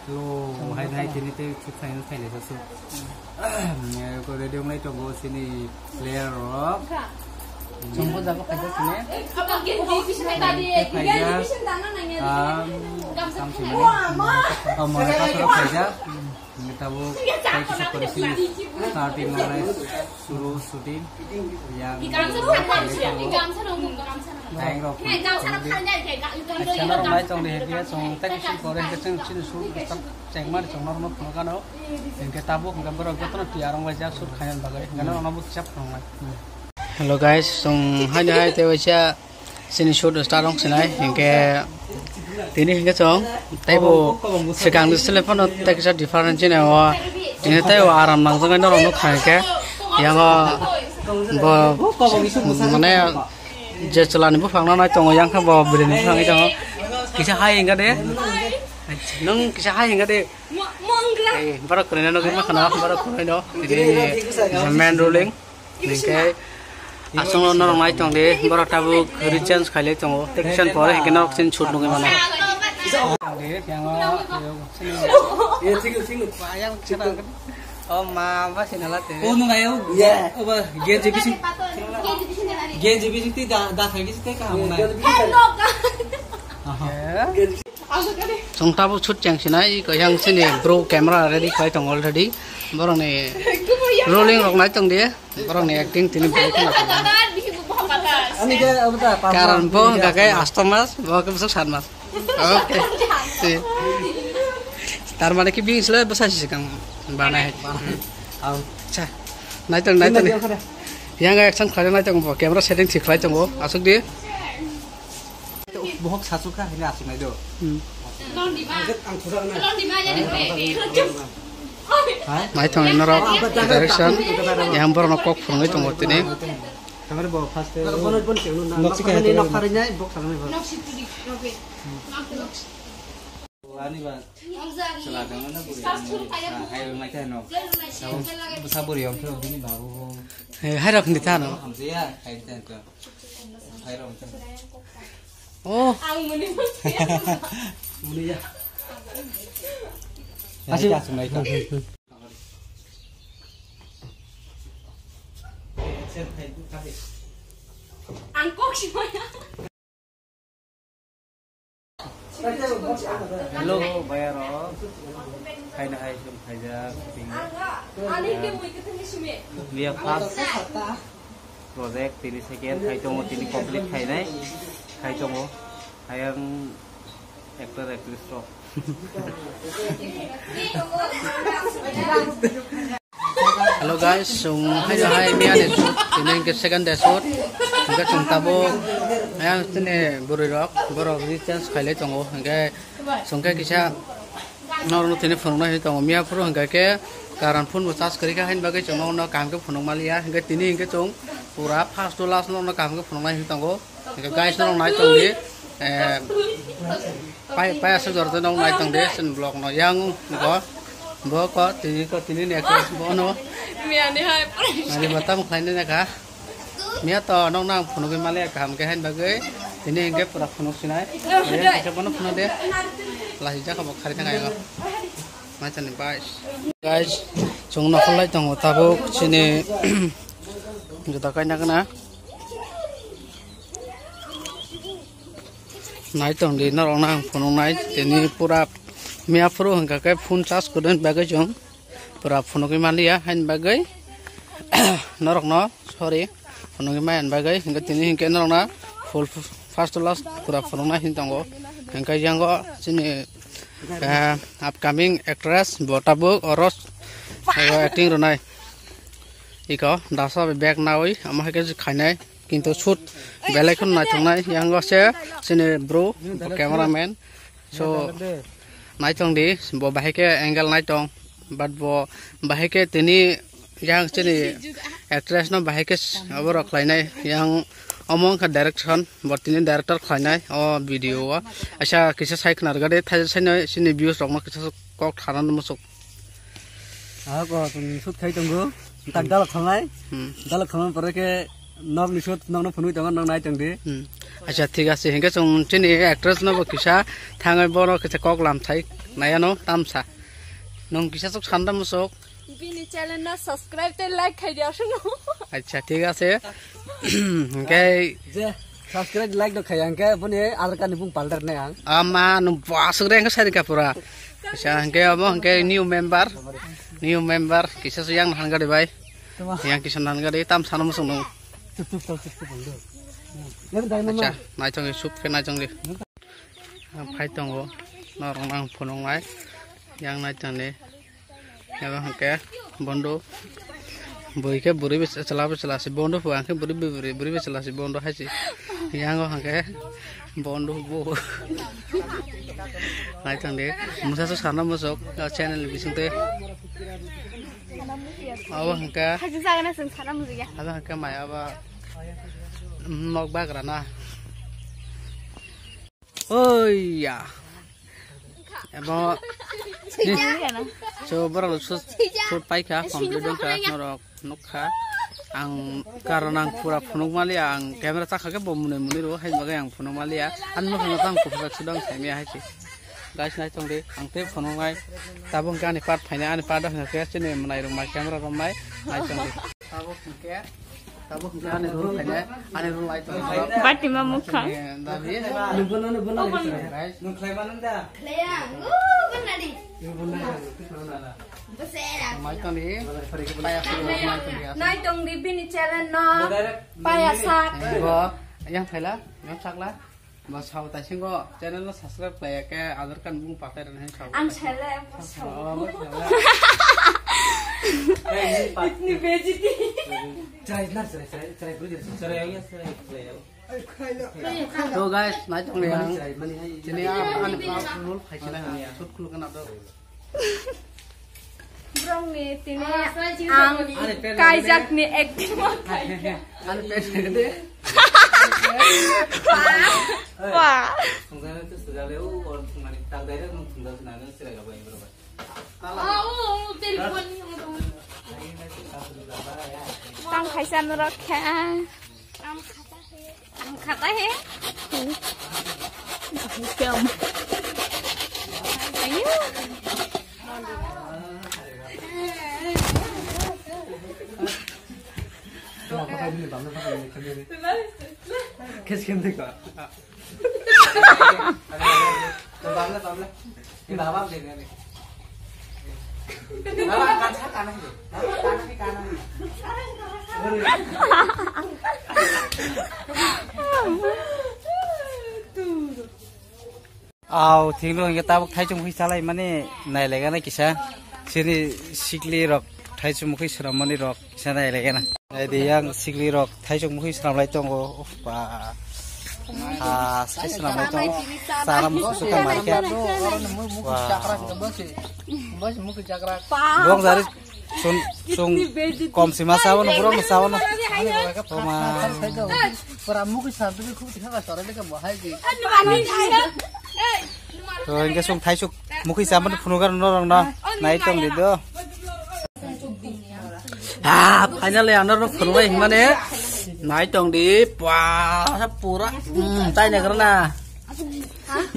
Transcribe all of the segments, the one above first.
lo hai hai sini teh final final itu kalau dia mulai coba sini player rock Jumbo jago kerja sini. Apa division tadi? Division tanah nanya. Kam sini. Oh mau kita kerja. Kita bu kayak kita polisi starting mulai suruh syuting yang. Di kamsa nunggu kamsa. Tayang rock. Nih kamsa kerja kayak gak itu. Channel rumah cong deh dia cong teknik korea kecil kecil shoot ceng mar cong normal pengkano. Yang kita bu nggak berapa tuh di arang wajah shoot kayak bagai. Karena orang bu siap normal. Hello guys, hanya itu aja sini shoot start dong sini, hingga ini hingga cong, tapi bu sekarang di telepon tak bisa different jenis wah, ini tapi aram langsung kan orang nuk hingga, yang mana jalan ibu fangna naik cong yang kan bawa beri fang itu, kisah hai hingga deh, nung kisah hai hingga deh, baru keren nung gimana kenapa baru keren dong, jadi main rolling, hingga asal orang lain cong deh, baru tahu reachance kali cong, tekan pore, hingga orang sini shoot nunggu mana. Deh, yang sini, tinggal, ayam cerita kan, oh mama sini lah deh. Oh nunggu ayam, ya, apa, game JB sih tidak lagi sih kamu nih. Cong tahu shoot yang sini, yang sini bro kamera ready kali cong already, baru nih rolling orang lain cong deh. Orang nih acting tini baik kan? Karena po kakek astomas, bawa ke besok mas. Oke. Tar mana ki bing sila besar sih kang bana. Cah, naik tong. Yang nggak action kalian naik tong, kamera setting sih kalian tong, asuk dia. Bohong satu kah ini asuk naik do. Non di mana jadi Naik tong ini orang direction, yang baru nokok phone itu ngot ini. Kamera bawa fast. Nok harinya box kami bawa. Ani ba. Selatan mana bu? Hai macam no. Besar bu yang tu ini baru. Hai rak di sana. Ya, hai tu. Hai rak. Oh. Muni ya. Masih Assalamualaikum. Angkok semuanya. Hello, bayar oh. Hai na hai sum hai ja ping. Ani ke mau ikut ni sumi. Dia fast project tini second hai tong tini complete hai nai. Hai tong hai yang actor actress to. Hello guys, hai Mia deh shoot, ini ke second day shoot, kita cuma tahu, yang ini baru chance kali tunggu, hingga sungkai kisah, orang ini phone nih tunggu Mia pro hingga ke karan phone charge kerja hin bagai cuma orang kam ke phone malia, hingga ini hingga cung pura first to last orang kam ke phone nih tunggu, hingga guys orang naik tunggu, pai asal jordan orang naik tunggu, sen blog no yang kok. Bawa kok tini nih aku bono. Mia ni hai. Mari batam klain ni kah? Mia to nong nang phone ke malia kam ke hen bagai. Ini hingga pura phone sinai. Ya kita bono phone deh. Lahija kamu kari tengah ya. Macam ni guys. Cung nak lagi tong tahu sini. Kita kaya kena. Naik tong di nong nang phone naik. Ini pura Mia pro hingga ke phone charge kuden bagai jong pura phone ke malia hen bagai norok no sorry phone ke main bagai hingga tini hingga norok na full first to last pura phone na hintango hingga jango sini upcoming actress botabuk oros acting runai iko dasa back nawi amah ke khainai kintu shoot belai khon na thongnai yango se sini bro cameraman so naik tong di, bawa bahaya angle naik tong, but bawa bahaya tini yang sini actress no bahaya abor klainai yang omong ke direction, buat ini director klainai, oh video wa, asal kisah saya kenal gade, tadi saya sini views orang kisah kok tharan masuk. Aku shoot kai tunggu, tak dalak khanai, dalak khanan pare ke nok nisut nong phunu tong nong nai tong de আচ্ছা ঠিক আছে হিংকে চং চিনি অ্যাক্ট্রেস নব কিসা থাঙাই বড় কিসা কক লাম থাই নায়ানো তামসা নং কিসা চক সান্দা মুসক বিনি চ্যানেল না সাবস্ক্রাইব তে লাইক খাই দিও শুনো আচ্ছা ঠিক আছে হিংকে je subscribe like do khayang ke puni aadhar card ni pung palter ne ang ama nu basuk reng sari kapura kisah hiংকে abo hiংকে new member kisah suyang hangga de bai yang kisah hangga de tam sana musung nung acha nai chong sup ke nai chong de phai tong go norong nang phonong nai yang nai chang de abo hiংকে bondo boi ke buri be chala si bondo pu angke buri be chala si bondo hai si yang go hiংকে bondo bo nai chang de musa so sana musok channel bising te abo hiংকে 하지 사가나 선 사람 무지야 abo hiংকে mai aba nok bagra na oi ya abo so barang so pai ka complete dong ka norok nokha ang karena ang pura phunuk malia ang camera ta khake bomune muni ro hai bagai ang phunuk malia an no khana tang ko phak sidang saimia hai chi guys nai tong de ang te phunuk ngai tabung ka ni part phaina ani part da ke chine manai ro mai camera ro mai nai tong de tabung ka ani ro phaina ani ro lai tong 바티 마 무카 dabi nubono guys nu khlai manan da 레야 우 끝나리 mai tong ni paya phunuk mai tong ya 나이 똥디 비니 চ্যানেল না পায়াসা bo yang thaila yang sakla ba sau ta singo channel no subscribe play ke aadhar kan bung patai ran hai sau 안 찰래 oh 니 베지티 cerai nar cerai beri cerai yang cerai so guys nai tong ni ang cerai mani hai jini ani pa nul phai chila sut kul kan ado 브롱니 티네 앙 까이작니 액팅 ani pe de 와 Tunggal itu sudah leu orang mani tak daerah tunggal senang cerai apa yang berapa 아우 텔레폰 땅 가이산으로 캬 땅 가다 해 겸 아유 pakai ini bang pakai ini kes ka Tolong ini apa sih ini kanan ting dong kita buk thai chung hui salai mane nai lega na kisa sini sikli rok thai chung hui sram mani rok kisa nai lega na ai de yang sikli rok thai chung hui sram lai tong go ba sai sram lai tong saram suka mai kya dong dari sung kom sima sawan burong sawan poma peramu ke satu ku tikha ka sore ka bahai di to inge sung thai chuk mukhi saman phunugar norong na nai tong di do finally anor no phunwai hingmane nai tong di pa pura tai ne karna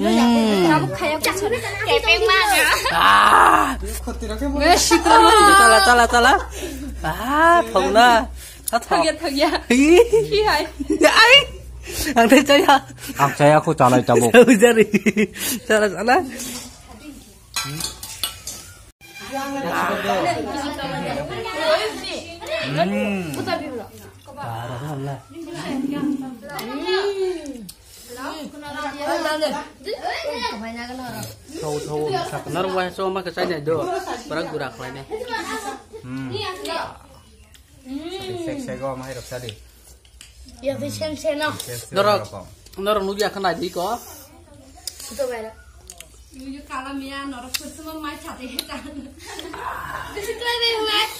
나도 가야겠어 개백만이야 왜 시끄러워 잘라 펑나 턱이야 희하이 ai ang thấy chơi hả saya aku calai tabu jadi salah Benar wah sama ke saya do. Barang gurak lainnya. Sek-sek go mahirap sadi. Ya bisa no. Norok nugi akan ada iko. Itu beda. Yuyu kalau mia norok semua mai cari hetan. Di situ ada yang lain.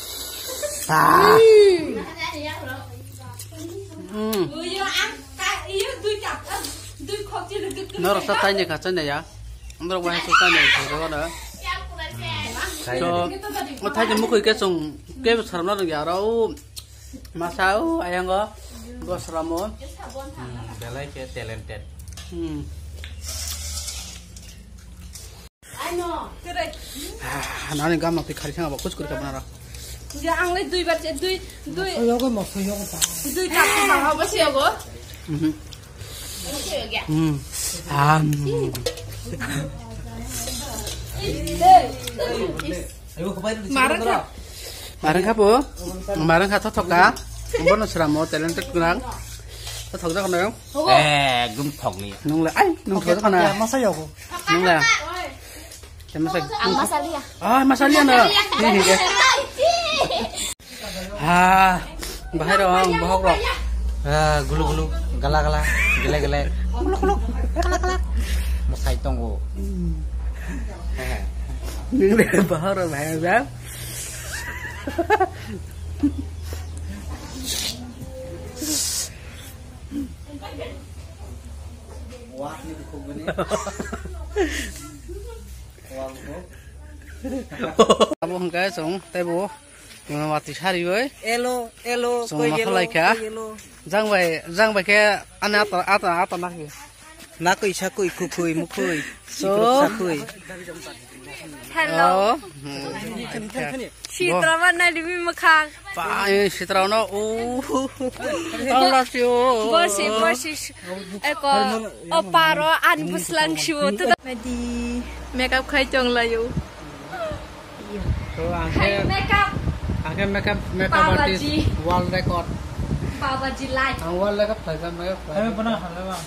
Yuyu angkat iya dua cap. Dua kopi dekat. Norok satanya kacanya ya. Norok wah satanya itu ada. So, mau tanya muka ikan song, kayak sekarang orang ya, orang masau ayang go, bos Ramon. Belai ke talented. Nani gamak di kari sang apa kus kurka benar. Ya angle dui baca dui. Yo ko mo yo ko ta. Dui tak apa apa sih aku? Marang ka po? Marang ka to ka? Bon Ramon talented kurang. Thok ra con nào? Gum thok ni. Nung là ai, nung thok ra con nào? Masa yo ko. Nung là. Cái masak. Ang masalia. Ah, masalia na. Bahaya dong, bohong dong. Gulu gulu, gala gala, gele gele. Gulu gulu, gala gala. Masai tonggo. Nhưng để bahaya rồi bahaya kan? Wah, ni buku ni. Bố không cái sống tay bố mà mặt thì sao đi với Elo sống mà không lại cả răng vậy cái anh át nát kì na kui sa kui ku kui mu kui so kui. Hello. Citra mana di makang? Pak Citra nó Allah siu Bosi eko oparo anbus lang siu tu di makeup khai chong layu. makeup artist world record Babaji light. world record phải ra makeup Kami pernah hal bang.